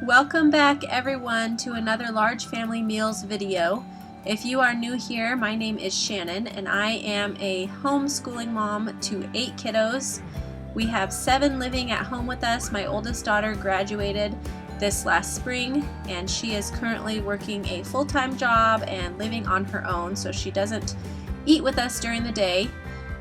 Welcome back everyone to another Large Family Meals video. If you are new here, my name is Shannon and I am a homeschooling mom to 8 kiddos. We have 7 living at home with us. My oldest daughter graduated this last spring and she is currently working a full-time job and living on her own, so she doesn't eat with us during the day.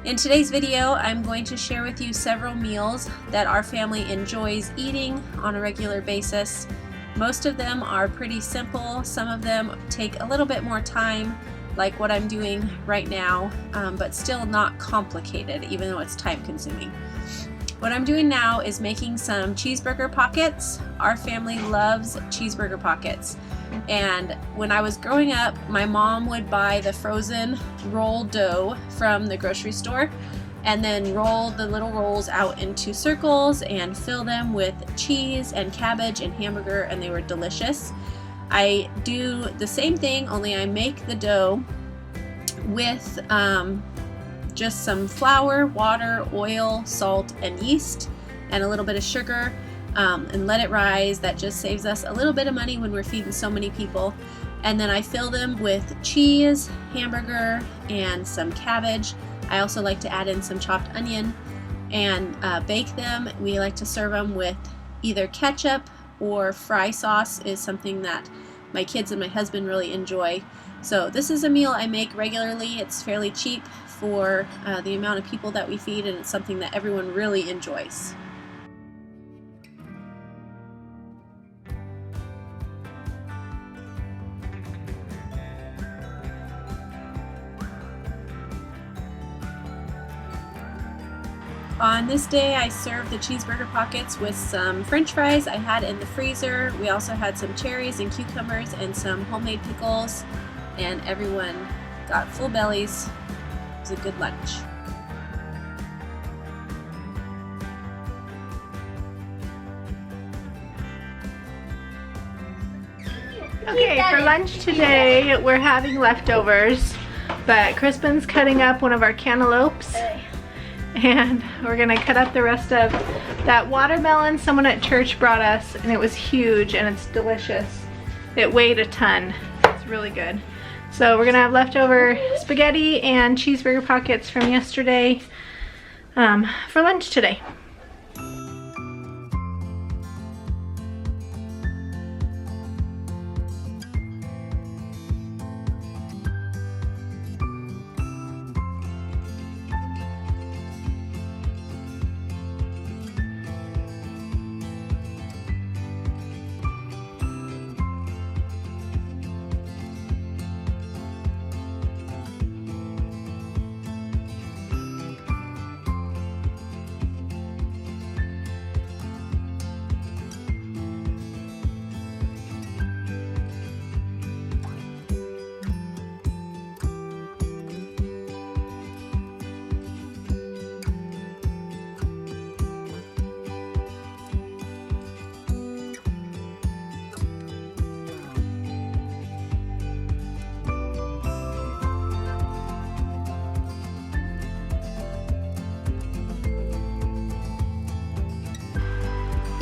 In today's video, I'm going to share with you several meals that our family enjoys eating on a regular basis. Most of them are pretty simple. Some of them take a little bit more time, like what I'm doing right now, but still not complicated, even though it's time consuming. What I'm doing now is making some cheeseburger pockets. Our family loves cheeseburger pockets. And when I was growing up, my mom would buy the frozen roll dough from the grocery store and then roll the little rolls out into circles and fill them with cheese and cabbage and hamburger, and they were delicious. I do the same thing, only I make the dough with just some flour, water, oil, salt, and yeast, and a little bit of sugar. And let it rise. That just saves us a little bit of money when we're feeding so many people. And then I fill them with cheese, hamburger, and some cabbage. I also like to add in some chopped onion and bake them. We like to serve them with either ketchup or fry sauce is something that my kids and my husband really enjoy. So this is a meal I make regularly. It's fairly cheap for the amount of people that we feed, and it's something that everyone really enjoys. On this day, I served the cheeseburger pockets with some French fries I had in the freezer. We also had some cherries and cucumbers and some homemade pickles, and everyone got full bellies. It was a good lunch. Okay, for lunch today, we're having leftovers, but Crispin's cutting up one of our cantaloupes. And we're gonna cut up the rest of that watermelon someone at church brought us, and it was huge and it's delicious. It weighed a ton. It's really good. So we're gonna have leftover spaghetti and cheeseburger pockets from yesterday for lunch today.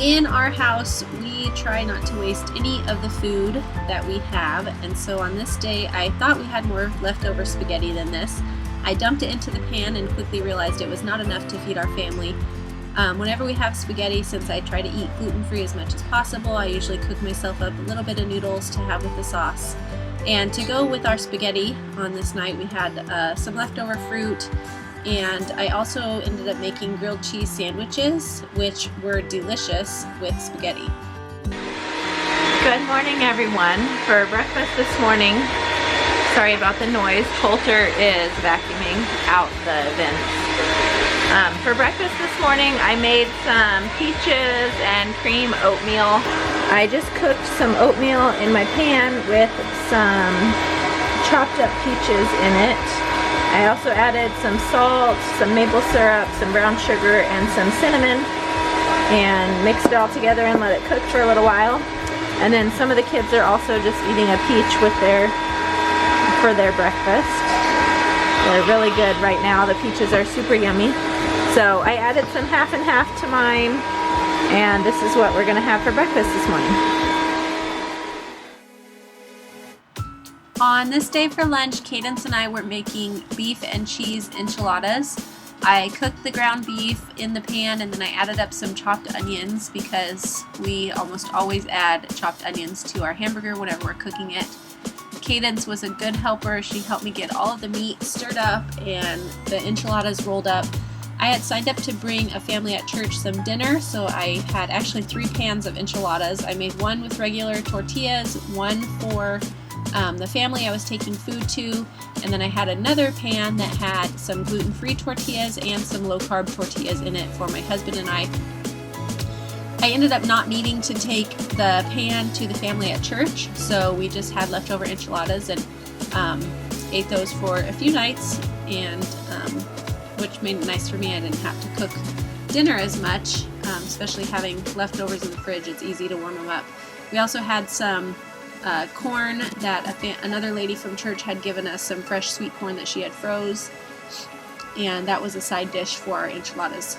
In our house, we try not to waste any of the food that we have, and so on this day I thought we had more leftover spaghetti than this. I dumped it into the pan and quickly realized it was not enough to feed our family. Whenever we have spaghetti, since I try to eat gluten-free as much as possible, I usually cook myself up a little bit of noodles to have with the sauce. And to go with our spaghetti on this night, we had some leftover fruit, and I also ended up making grilled cheese sandwiches, which were delicious with spaghetti. Good morning, everyone. For breakfast this morning, sorry about the noise, Coulter is vacuuming out the vents. For breakfast this morning, I made some peaches and cream oatmeal. I just cooked some oatmeal in my pan with some chopped up peaches in it. I also added some salt, some maple syrup, some brown sugar, and some cinnamon, and mixed it all together and let it cook for a little while. And then some of the kids are also just eating a peach with for their breakfast. They're really good right now. The peaches are super yummy. So I added some half and half to mine, and this is what we're gonna have for breakfast this morning. On this day for lunch, Cadence and I were making beef and cheese enchiladas. I cooked the ground beef in the pan and then I added up some chopped onions because we almost always add chopped onions to our hamburger whenever we're cooking it. Cadence was a good helper. She helped me get all of the meat stirred up and the enchiladas rolled up. I had signed up to bring a family at church some dinner, so I had actually 3 pans of enchiladas. I made one with regular tortillas, one for the family I was taking food to, and then I had another pan that had some gluten-free tortillas and some low-carb tortillas in it for my husband and I. I ended up not needing to take the pan to the family at church, so we just had leftover enchiladas and ate those for a few nights, and which made it nice for me. I didn't have to cook dinner as much, especially having leftovers in the fridge. It's easy to warm them up. We also had some corn that another lady from church had given us, some fresh sweet corn that she had froze, and that was a side dish for our enchiladas.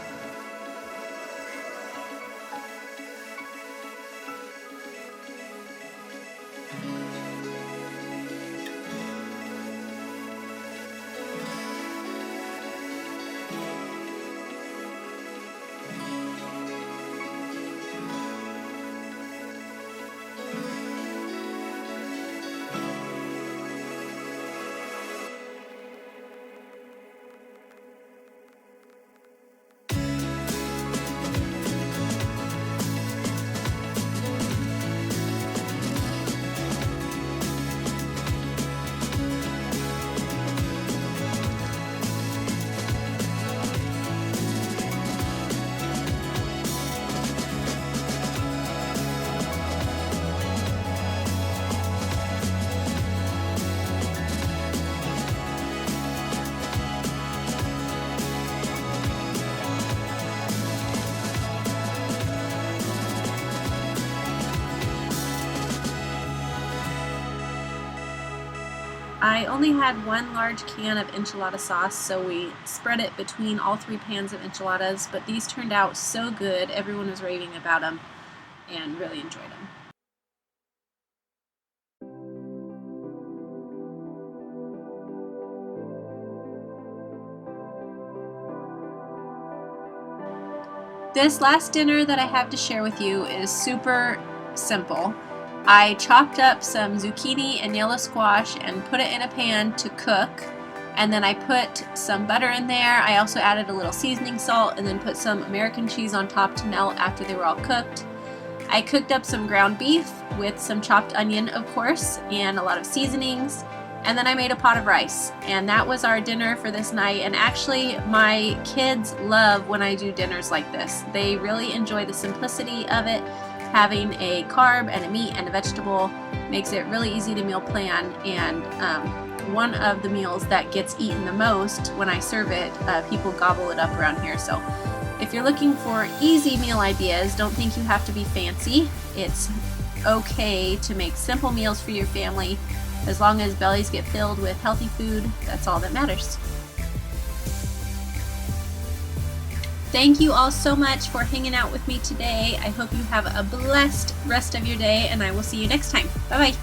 I only had one large can of enchilada sauce, so we spread it between all 3 pans of enchiladas, but these turned out so good. Everyone was raving about them and really enjoyed them. This last dinner that I have to share with you is super simple. I chopped up some zucchini and yellow squash and put it in a pan to cook, and then I put some butter in there. I also added a little seasoning salt and then put some American cheese on top to melt after they were all cooked. I cooked up some ground beef with some chopped onion, of course, and a lot of seasonings, and then I made a pot of rice, and that was our dinner for this night. And actually my kids love when I do dinners like this. They really enjoy the simplicity of it. Having a carb and a meat and a vegetable makes it really easy to meal plan, and one of the meals that gets eaten the most when I serve it, people gobble it up around here. So if you're looking for easy meal ideas, don't think you have to be fancy. It's okay to make simple meals for your family. As long as bellies get filled with healthy food, that's all that matters. Thank you all so much for hanging out with me today. I hope you have a blessed rest of your day, and I will see you next time. Bye-bye.